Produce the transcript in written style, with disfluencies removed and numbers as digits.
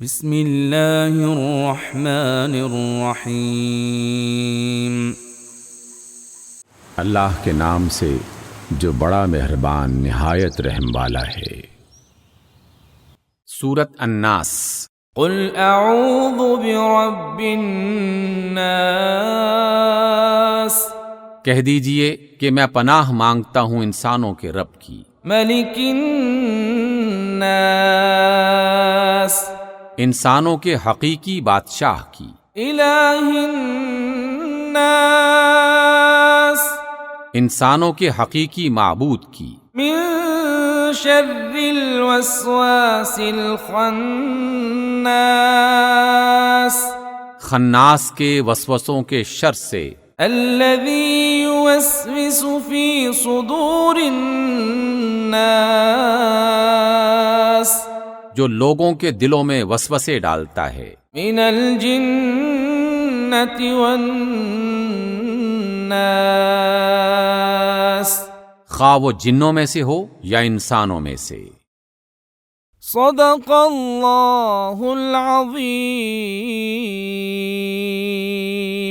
بسم اللہ الرحمن الرحیم۔ اللہ کے نام سے جو بڑا مہربان نہایت رحم والا ہے۔ سورۃ الناس۔ قل اعوذ برب الناس، کہہ دیجئے کہ میں پناہ مانگتا ہوں انسانوں کے رب کی، ملک الناس، انسانوں کے حقیقی بادشاہ کی، الہ الناس، انسانوں کے حقیقی معبود کی، من شر الوسواس الخناس، خناس کے وسوسوں کے شر سے، الذي يوسوس في صدور الناس، جو لوگوں کے دلوں میں وسوسے ڈالتا ہے، من الجنة والناس۔ خواہ وہ جنوں میں سے ہو یا انسانوں میں سے۔ صدق اللہ العظیم۔